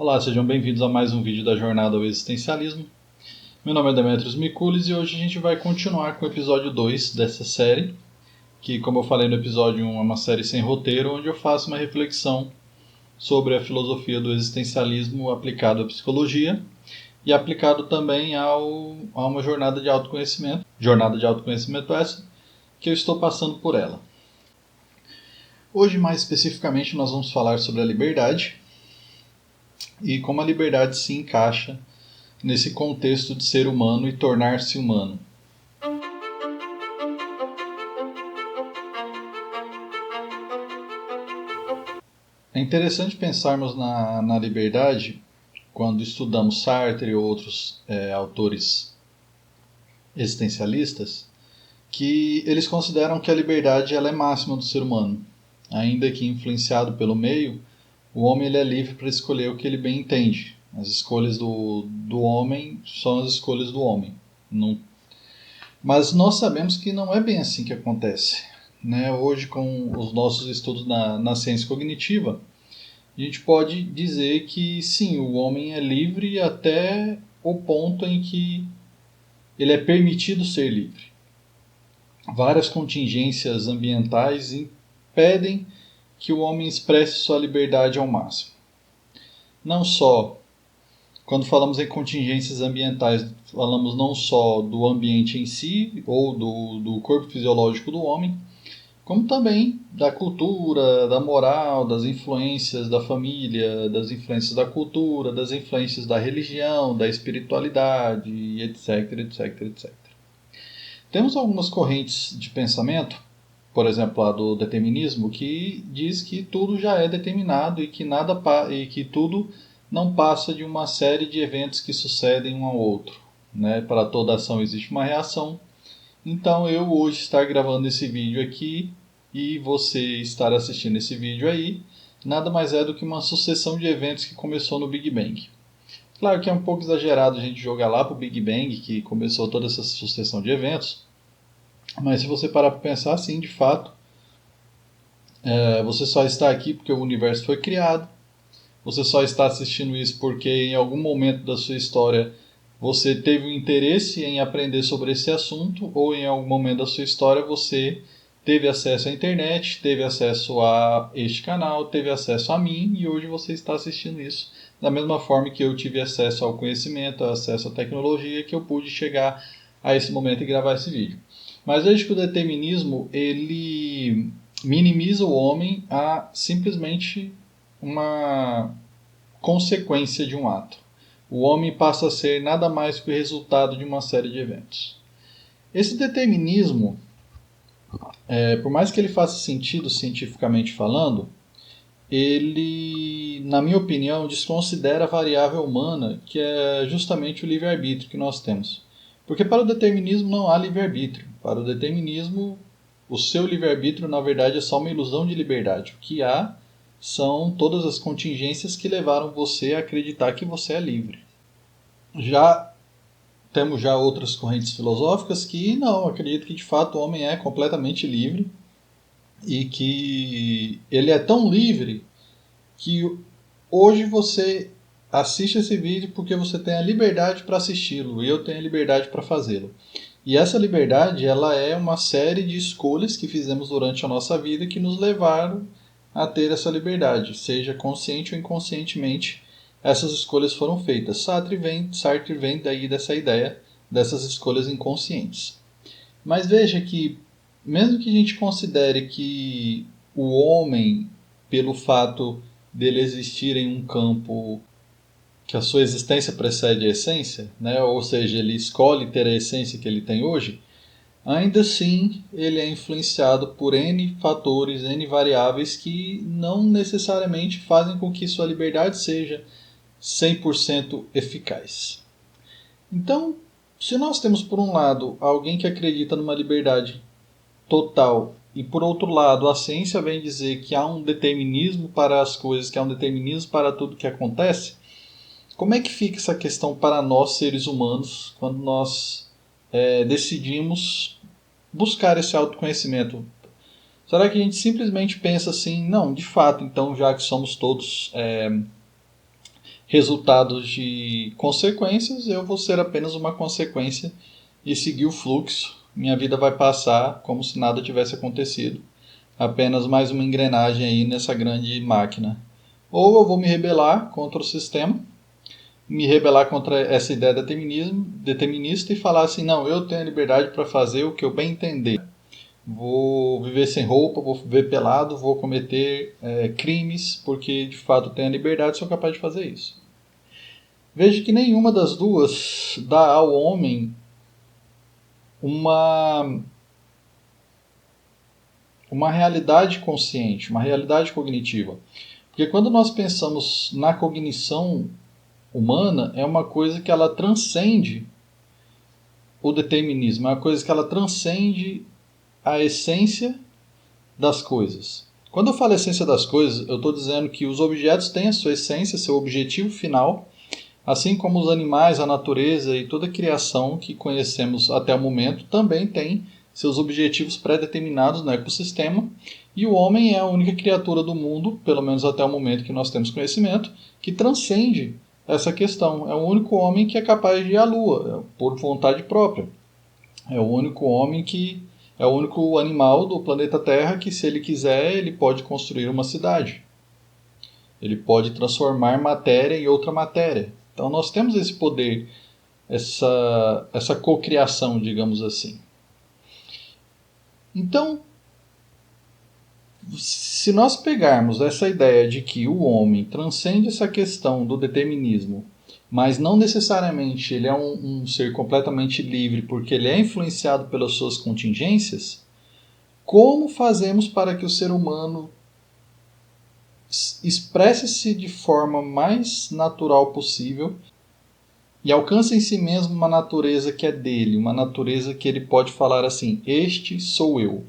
Olá, sejam bem-vindos a mais um vídeo da Jornada ao Existencialismo. Meu nome é Demetrios Mikulis e hoje a gente vai continuar com o episódio 2 dessa série, que, como eu falei no episódio 1, é uma série sem roteiro, onde eu faço uma reflexão sobre a filosofia do existencialismo aplicado à psicologia e aplicado também a uma jornada de autoconhecimento. Jornada de autoconhecimento essa que eu estou passando por ela. Hoje, mais especificamente, nós vamos falar sobre a liberdade e como a liberdade se encaixa nesse contexto de ser humano e tornar-se humano. É interessante pensarmos na liberdade quando estudamos Sartre ou outros autores existencialistas, que eles consideram que a liberdade ela é máxima do ser humano. Ainda que influenciado pelo meio, o homem ele é livre para escolher o que ele bem entende. As escolhas do homem são as escolhas do homem. Não... Mas nós sabemos que não é bem assim que acontece. Né? Hoje, com os nossos estudos na ciência cognitiva, a gente pode dizer que sim, o homem é livre até o ponto em que ele é permitido ser livre. Várias contingências ambientais impedem que o homem expresse sua liberdade ao máximo. Não só, quando falamos em contingências ambientais, falamos não só do ambiente em si, ou do corpo fisiológico do homem, como também da cultura, da moral, das influências da família, das influências da cultura, das influências da religião, da espiritualidade, etc, etc, etc. Temos algumas correntes de pensamento, por exemplo, a do determinismo, que diz que tudo já é determinado e que tudo não passa de uma série de eventos que sucedem um ao outro. Né? Para toda ação existe uma reação. Então eu hoje estar gravando esse vídeo aqui e você estar assistindo esse vídeo aí, nada mais é do que uma sucessão de eventos que começou no Big Bang. Claro que é um pouco exagerado a gente jogar lá para o Big Bang, que começou toda essa sucessão de eventos, mas se você parar para pensar, sim, de fato, você só está aqui porque o universo foi criado, você só está assistindo isso porque em algum momento da sua história você teve um interesse em aprender sobre esse assunto, ou em algum momento da sua história você teve acesso à internet, teve acesso a este canal, teve acesso a mim, e hoje você está assistindo isso. Da mesma forma que eu tive acesso ao conhecimento, acesso à tecnologia, que eu pude chegar a esse momento e gravar esse vídeo. Mas veja que o determinismo ele minimiza o homem a simplesmente uma consequência de um ato. O homem passa a ser nada mais que o resultado de uma série de eventos. Esse determinismo, por mais que ele faça sentido cientificamente falando, ele, na minha opinião, desconsidera a variável humana, que é justamente o livre-arbítrio que nós temos. Porque para o determinismo não há livre-arbítrio. Para o determinismo, o seu livre-arbítrio, na verdade, é só uma ilusão de liberdade. O que há são todas as contingências que levaram você a acreditar que você é livre. Temos outras correntes filosóficas que não, acreditam que de fato o homem é completamente livre e que ele é tão livre que hoje você assiste esse vídeo porque você tem a liberdade para assisti-lo e eu tenho a liberdade para fazê-lo. E essa liberdade ela é uma série de escolhas que fizemos durante a nossa vida que nos levaram a ter essa liberdade, seja consciente ou inconscientemente, essas escolhas foram feitas. Sartre vem daí dessa ideia dessas escolhas inconscientes. Mas veja que, mesmo que a gente considere que o homem, pelo fato dele existir em um campo que a sua existência precede a essência, né? Ou seja, ele escolhe ter a essência que ele tem hoje, ainda assim ele é influenciado por N fatores, N variáveis que não necessariamente fazem com que sua liberdade seja 100% eficaz. Então, se nós temos por um lado alguém que acredita numa liberdade total e por outro lado a ciência vem dizer que há um determinismo para as coisas, que há um determinismo para tudo que acontece, como é que fica essa questão para nós seres humanos quando nós decidimos buscar esse autoconhecimento? Será que a gente simplesmente pensa assim, não, de fato, então já que somos todos resultados de consequências, eu vou ser apenas uma consequência e seguir o fluxo. Minha vida vai passar como se nada tivesse acontecido. Apenas mais uma engrenagem aí nessa grande máquina. Ou eu vou me rebelar contra o sistema, me rebelar contra essa ideia determinista e falar assim, não, eu tenho a liberdade para fazer o que eu bem entender. Vou viver sem roupa, vou viver pelado, vou cometer crimes, porque de fato tenho a liberdade e sou capaz de fazer isso. Veja que nenhuma das duas dá ao homem uma realidade consciente, uma realidade cognitiva. Porque quando nós pensamos na cognição humana, é uma coisa que ela transcende o determinismo, é uma coisa que ela transcende a essência das coisas. Quando eu falo essência das coisas, eu estou dizendo que os objetos têm a sua essência, seu objetivo final, assim como os animais, a natureza e toda a criação que conhecemos até o momento também tem seus objetivos pré-determinados no ecossistema, e o homem é a única criatura do mundo, pelo menos até o momento que nós temos conhecimento, que transcende essa questão. É o único homem que é capaz de ir à Lua, por vontade própria. É o único homem que é o único animal do planeta Terra que, se ele quiser, ele pode construir uma cidade. Ele pode transformar matéria em outra matéria. Então nós temos esse poder, essa cocriação, digamos assim. Então, se nós pegarmos essa ideia de que o homem transcende essa questão do determinismo, mas não necessariamente ele é um ser completamente livre porque ele é influenciado pelas suas contingências, como fazemos para que o ser humano expresse-se de forma mais natural possível e alcance em si mesmo uma natureza que é dele, uma natureza que ele pode falar assim, este sou eu.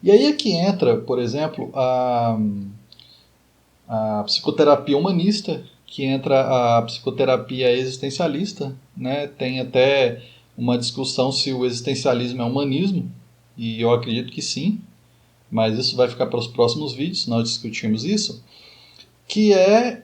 E aí é que entra, por exemplo, a psicoterapia humanista, que entra a psicoterapia existencialista, né? Tem até uma discussão se o existencialismo é humanismo, e eu acredito que sim, mas isso vai ficar para os próximos vídeos, nós discutimos isso, que é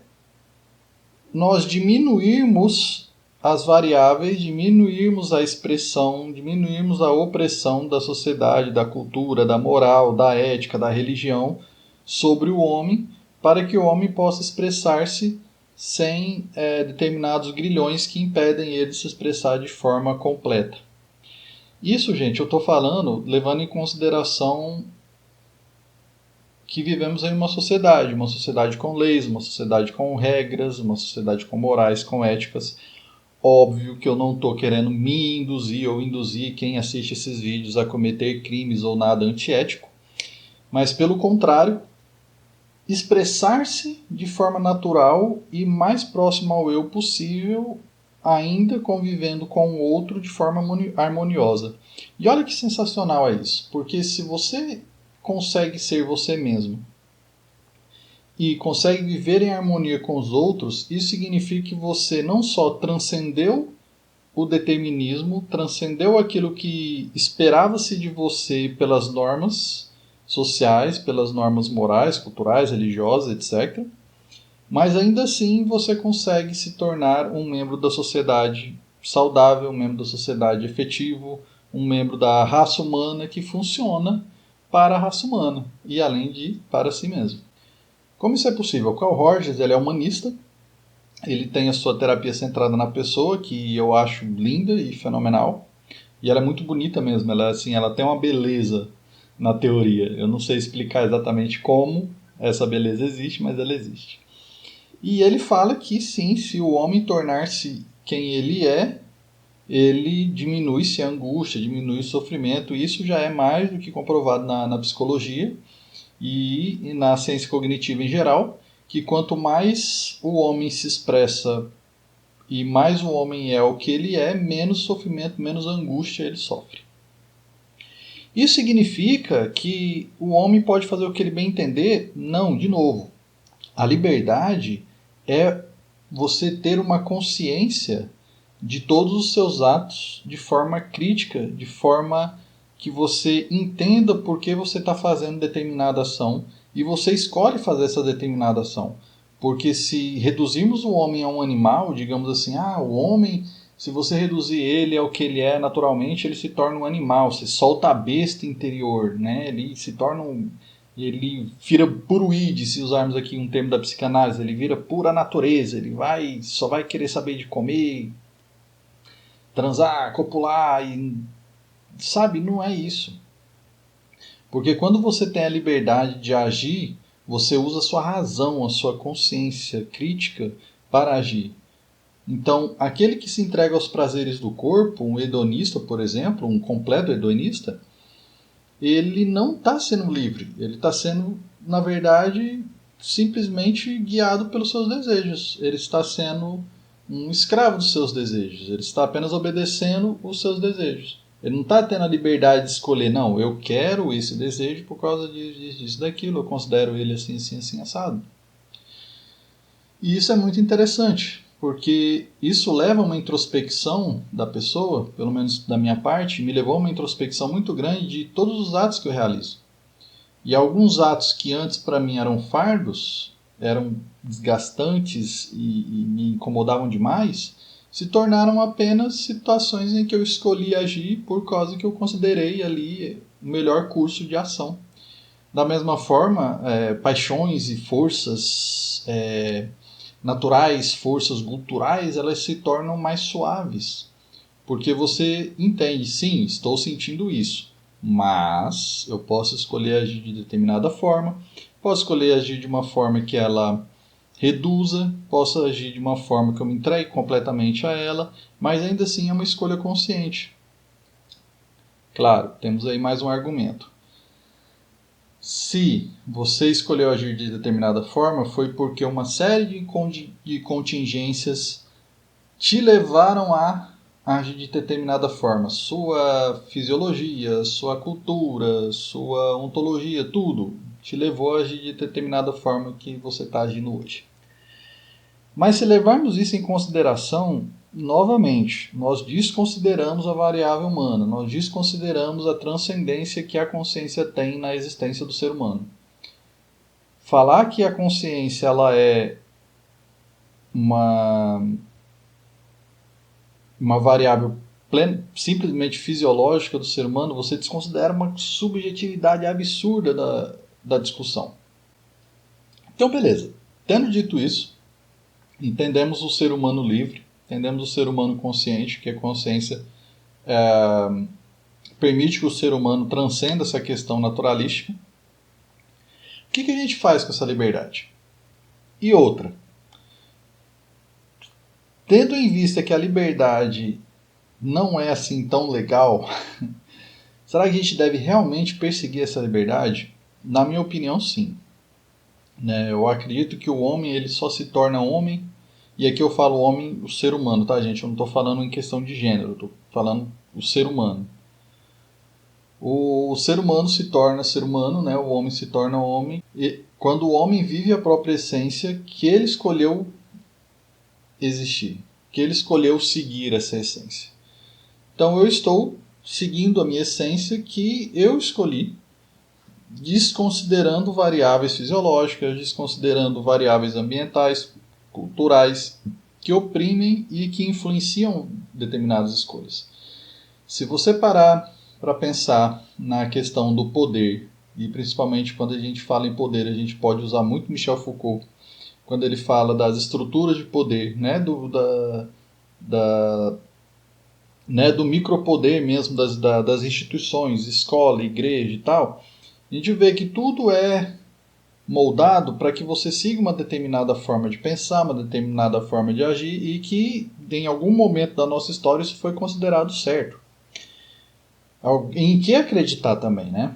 nós diminuirmos as variáveis, diminuirmos a expressão, diminuirmos a opressão da sociedade, da cultura, da moral, da ética, da religião sobre o homem, para que o homem possa expressar-se sem determinados grilhões que impedem ele de se expressar de forma completa. Isso, gente, eu estou falando levando em consideração que vivemos em uma sociedade com leis, uma sociedade com regras, uma sociedade com morais, com éticas. Óbvio que eu não estou querendo me induzir ou induzir quem assiste esses vídeos a cometer crimes ou nada antiético, mas pelo contrário, expressar-se de forma natural e mais próximo ao eu possível, ainda convivendo com o outro de forma harmoniosa. E olha que sensacional é isso, porque se você consegue ser você mesmo e consegue viver em harmonia com os outros, isso significa que você não só transcendeu o determinismo, transcendeu aquilo que esperava-se de você pelas normas sociais, pelas normas morais, culturais, religiosas, etc. Mas ainda assim você consegue se tornar um membro da sociedade saudável, um membro da sociedade efetivo, um membro da raça humana que funciona para a raça humana e além de para si mesmo. Como isso é possível? O Carl Rogers ele é humanista, ele tem a sua terapia centrada na pessoa, que eu acho linda e fenomenal, e ela é muito bonita mesmo, ela tem uma beleza na teoria. Eu não sei explicar exatamente como essa beleza existe, mas ela existe. E ele fala que sim, se o homem tornar-se quem ele é, ele diminui-se a angústia, diminui o sofrimento. Isso já é mais do que comprovado na psicologia e na ciência cognitiva em geral, que quanto mais o homem se expressa e mais o homem é o que ele é, menos sofrimento, menos angústia ele sofre. Isso significa que o homem pode fazer o que ele bem entender? Não, de novo. A liberdade é você ter uma consciência de todos os seus atos de forma crítica, de forma que você entenda por que você está fazendo determinada ação e você escolhe fazer essa determinada ação. Porque se reduzirmos o homem a um animal, digamos assim, o homem, se você reduzir ele ao que ele é naturalmente, ele se torna um animal, você solta a besta interior, né? Ele se torna ele vira puro id, se usarmos aqui um termo da psicanálise, ele vira pura natureza, ele só vai querer saber de comer, transar, copular, sabe, não é isso. Porque quando você tem a liberdade de agir, você usa a sua razão, a sua consciência crítica para agir. Então, aquele que se entrega aos prazeres do corpo, um hedonista, por exemplo, um completo hedonista, ele não está sendo livre. Ele está sendo, na verdade, simplesmente guiado pelos seus desejos. Ele está sendo um escravo dos seus desejos. Ele está apenas obedecendo os seus desejos. Ele não está tendo a liberdade de escolher, não, eu quero esse desejo por causa disso, daquilo, eu considero ele assim, assim, assim, assado. E isso é muito interessante, porque isso leva a uma introspecção da pessoa, pelo menos da minha parte, me levou a uma introspecção muito grande de todos os atos que eu realizo. E alguns atos que antes para mim eram fardos, eram desgastantes e me incomodavam demais, se tornaram apenas situações em que eu escolhi agir por causa que eu considerei ali o melhor curso de ação. Da mesma forma, paixões e forças naturais, forças culturais, elas se tornam mais suaves. Porque você entende, sim, estou sentindo isso, mas eu posso escolher agir de determinada forma, posso escolher agir de uma forma que ela reduza, posso agir de uma forma que eu me entregue completamente a ela, mas ainda assim é uma escolha consciente. Claro, temos aí mais um argumento. Se você escolheu agir de determinada forma, foi porque uma série de contingências te levaram a agir de determinada forma. Sua fisiologia, sua cultura, sua ontologia, tudo te levou a agir de determinada forma que você está agindo hoje. Mas se levarmos isso em consideração, novamente, nós desconsideramos a variável humana, nós desconsideramos a transcendência que a consciência tem na existência do ser humano. Falar que a consciência ela é uma variável simplesmente fisiológica do ser humano, você desconsidera uma subjetividade absurda da discussão. Então, beleza. Tendo dito isso, entendemos o ser humano livre, entendemos o ser humano consciente, que a consciência permite que o ser humano transcenda essa questão naturalística. O que a gente faz com essa liberdade? E outra, tendo em vista que a liberdade não é assim tão legal, será que a gente deve realmente perseguir essa liberdade? Na minha opinião, sim. Eu acredito que o homem ele só se torna homem, e aqui eu falo homem, o ser humano, tá, gente? Eu não estou falando em questão de gênero, eu estou falando o ser humano. O ser humano se torna ser humano, né? O homem se torna homem, e quando o homem vive a própria essência que ele escolheu existir, que ele escolheu seguir essa essência. Então eu estou seguindo a minha essência que eu escolhi, desconsiderando variáveis fisiológicas, desconsiderando variáveis ambientais, culturais, que oprimem e que influenciam determinadas escolhas. Se você parar para pensar na questão do poder, e principalmente quando a gente fala em poder, a gente pode usar muito Michel Foucault, quando ele fala das estruturas de poder, né, do micropoder mesmo das instituições, escola, igreja e tal, a gente vê que tudo é moldado para que você siga uma determinada forma de pensar, uma determinada forma de agir e que em algum momento da nossa história isso foi considerado certo. Em que acreditar também, né?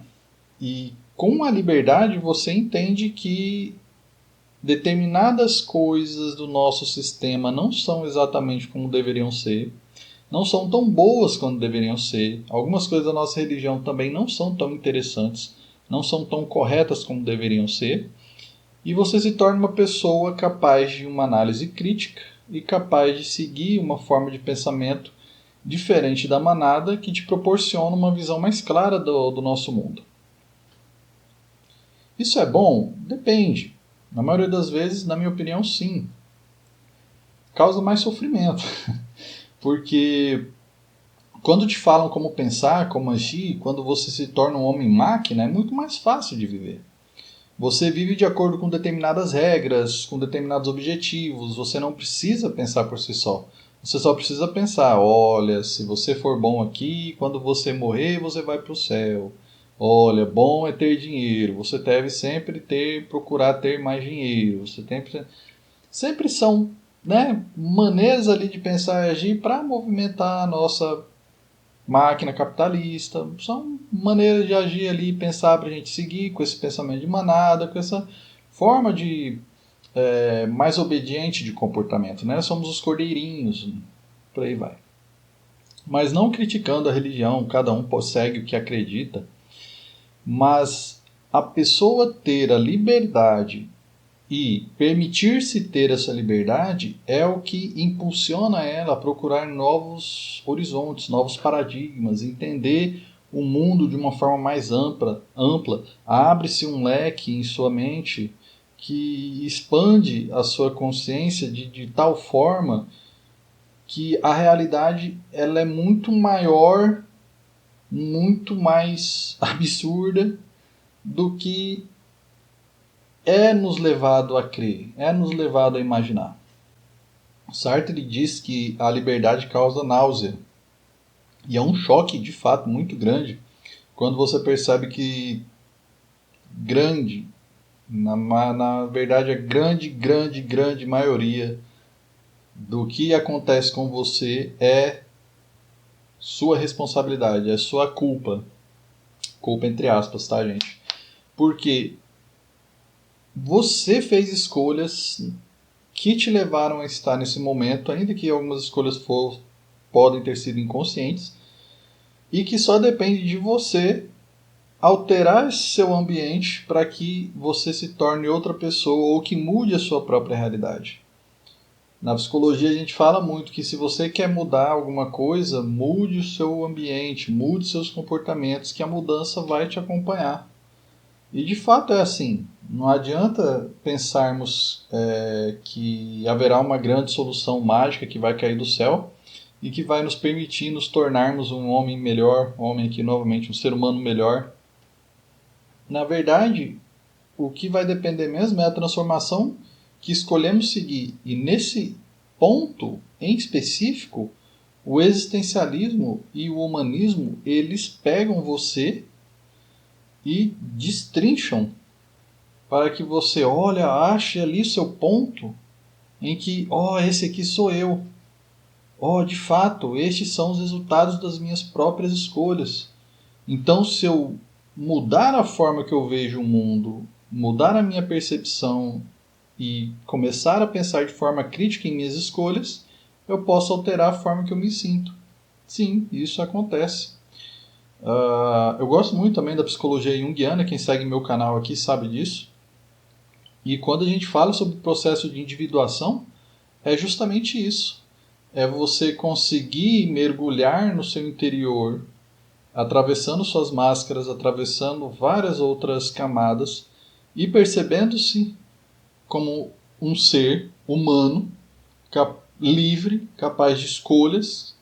E com a liberdade você entende que determinadas coisas do nosso sistema não são exatamente como deveriam ser, não são tão boas quanto deveriam ser, algumas coisas da nossa religião também não são tão interessantes, não são tão corretas como deveriam ser, e você se torna uma pessoa capaz de uma análise crítica e capaz de seguir uma forma de pensamento diferente da manada que te proporciona uma visão mais clara do nosso mundo. Isso é bom? Depende. Na maioria das vezes, na minha opinião, sim. Causa mais sofrimento. Porque quando te falam como pensar, como agir, quando você se torna um homem-máquina, é muito mais fácil de viver. Você vive de acordo com determinadas regras, com determinados objetivos. Você não precisa pensar por si só. Você só precisa pensar, olha, se você for bom aqui, quando você morrer, você vai para o céu. Olha, bom é ter dinheiro. Você deve sempre procurar ter mais dinheiro. Sempre são, né, maneiras ali de pensar e agir para movimentar a nossa máquina capitalista. São maneiras de agir ali, pensar para a gente seguir com esse pensamento de manada, com essa forma de mais obediente de comportamento, né? Somos os cordeirinhos, por aí vai. Mas não criticando a religião, cada um segue o que acredita, mas a pessoa ter a liberdade e permitir-se ter essa liberdade é o que impulsiona ela a procurar novos horizontes, novos paradigmas, entender o mundo de uma forma mais ampla. Abre-se um leque em sua mente que expande a sua consciência de tal forma que a realidade ela é muito maior, muito mais absurda do que é nos levado a crer, é nos levado a imaginar. Sartre diz que a liberdade causa náusea. E é um choque, de fato, muito grande quando você percebe que grande, na verdade, a grande maioria do que acontece com você é sua responsabilidade, é sua culpa. Culpa entre aspas, tá, gente? Porque você fez escolhas que te levaram a estar nesse momento, ainda que algumas escolhas podem ter sido inconscientes, e que só depende de você alterar esse seu ambiente para que você se torne outra pessoa ou que mude a sua própria realidade. Na psicologia a gente fala muito que se você quer mudar alguma coisa, mude o seu ambiente, mude seus comportamentos, que a mudança vai te acompanhar. E de fato é assim. Não adianta pensarmos que haverá uma grande solução mágica que vai cair do céu e que vai nos permitir nos tornarmos um homem melhor, homem aqui novamente, um ser humano melhor. Na verdade, o que vai depender mesmo é a transformação que escolhemos seguir. E nesse ponto em específico, o existencialismo e o humanismo, eles pegam você e destrincham para que você ache ali seu ponto em que, esse aqui sou eu. De fato, estes são os resultados das minhas próprias escolhas. Então, se eu mudar a forma que eu vejo o mundo, mudar a minha percepção e começar a pensar de forma crítica em minhas escolhas, eu posso alterar a forma que eu me sinto. Sim, isso acontece. Eu gosto muito também da psicologia junguiana, quem segue meu canal aqui sabe disso. E quando a gente fala sobre o processo de individuação, é justamente isso. É você conseguir mergulhar no seu interior, atravessando suas máscaras, atravessando várias outras camadas e percebendo-se como um ser humano, livre, capaz de escolhas.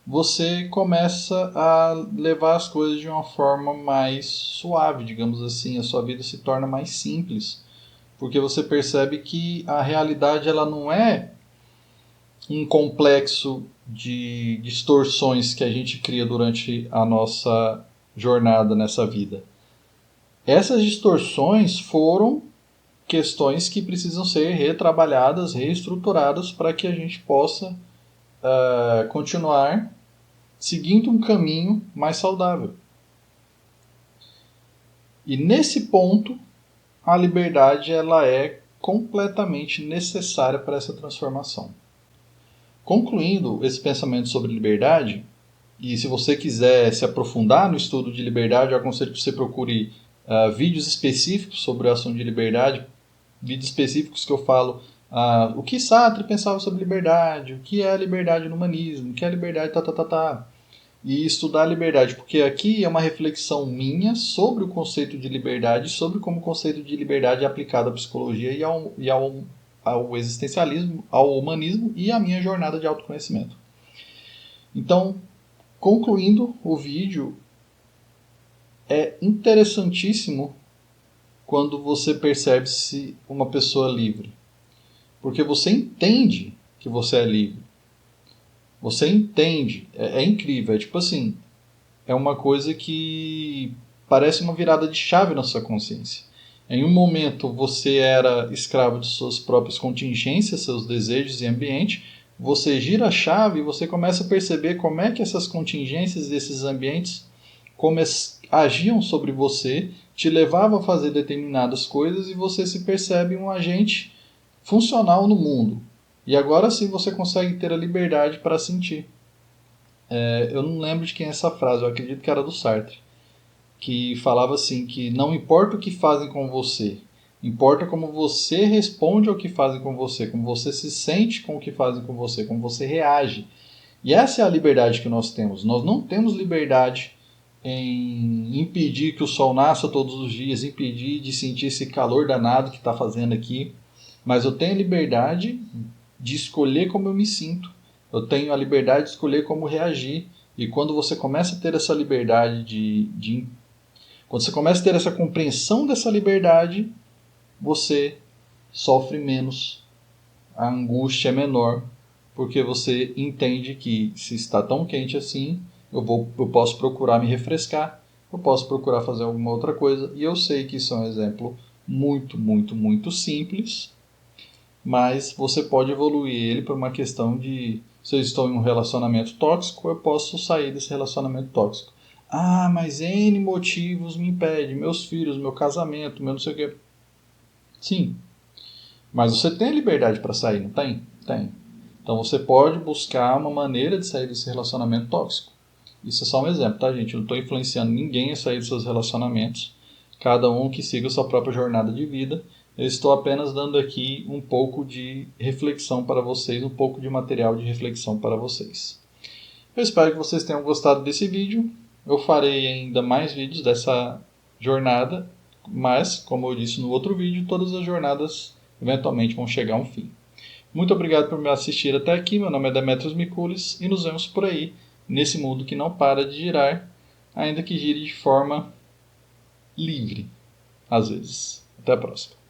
Você começa a levar as coisas de uma forma mais suave, digamos assim. A sua vida se torna mais simples. Porque você percebe que a realidade ela não é um complexo de distorções que a gente cria durante a nossa jornada nessa vida. Essas distorções foram questões que precisam ser retrabalhadas, reestruturadas para que a gente possa continuar seguindo um caminho mais saudável. E nesse ponto, a liberdade ela é completamente necessária para essa transformação. Concluindo esse pensamento sobre liberdade, e se você quiser se aprofundar no estudo de liberdade, eu aconselho que você procure vídeos específicos sobre o assunto de liberdade, vídeos específicos que eu falo o que Sartre pensava sobre liberdade, o que é a liberdade no humanismo, o que é a liberdade, e estudar a liberdade, porque aqui é uma reflexão minha sobre o conceito de liberdade, sobre como o conceito de liberdade é aplicado à psicologia ao existencialismo, ao humanismo e à minha jornada de autoconhecimento. Então, concluindo o vídeo, é interessantíssimo quando você percebe se uma pessoa é livre. Porque você entende que você é livre. Você entende. É incrível. É tipo assim, é uma coisa que parece uma virada de chave na sua consciência. Em um momento você era escravo de suas próprias contingências, seus desejos e ambiente. Você gira a chave e você começa a perceber como é que essas contingências e esses ambientes agiam sobre você, te levavam a fazer determinadas coisas e você se percebe um agente funcional no mundo. E agora sim você consegue ter a liberdade para sentir. Eu não lembro de quem é essa frase, eu acredito que era do Sartre, que falava assim, que não importa o que fazem com você, importa como você responde ao que fazem com você, como você se sente com o que fazem com você, como você reage. E essa é a liberdade que nós temos. Nós não temos liberdade em impedir que o sol nasça todos os dias, impedir de sentir esse calor danado que está fazendo aqui, mas eu tenho a liberdade de escolher como eu me sinto. Eu tenho a liberdade de escolher como reagir. E quando você começa a ter essa liberdade quando você começa a ter essa compreensão dessa liberdade, você sofre menos, a angústia é menor, porque você entende que se está tão quente assim, eu posso procurar me refrescar, eu posso procurar fazer alguma outra coisa, e eu sei que isso é um exemplo muito, muito, muito simples, mas você pode evoluir ele para uma questão de, se eu estou em um relacionamento tóxico, eu posso sair desse relacionamento tóxico. Ah, mas N motivos me impedem, meus filhos, meu casamento, meu não sei o quê. Sim, mas você tem a liberdade para sair, não tem? Tem. Então você pode buscar uma maneira de sair desse relacionamento tóxico. Isso é só um exemplo, tá, gente? Eu não estou influenciando ninguém a sair dos seus relacionamentos. Cada um que siga a sua própria jornada de vida. Eu estou apenas dando aqui um pouco de reflexão para vocês, um pouco de material de reflexão para vocês. Eu espero que vocês tenham gostado desse vídeo. Eu farei ainda mais vídeos dessa jornada, mas, como eu disse no outro vídeo, todas as jornadas eventualmente vão chegar a um fim. Muito obrigado por me assistir até aqui. Meu nome é Demetrios Mikulis e nos vemos por aí, nesse mundo que não para de girar, ainda que gire de forma livre, às vezes. Até a próxima.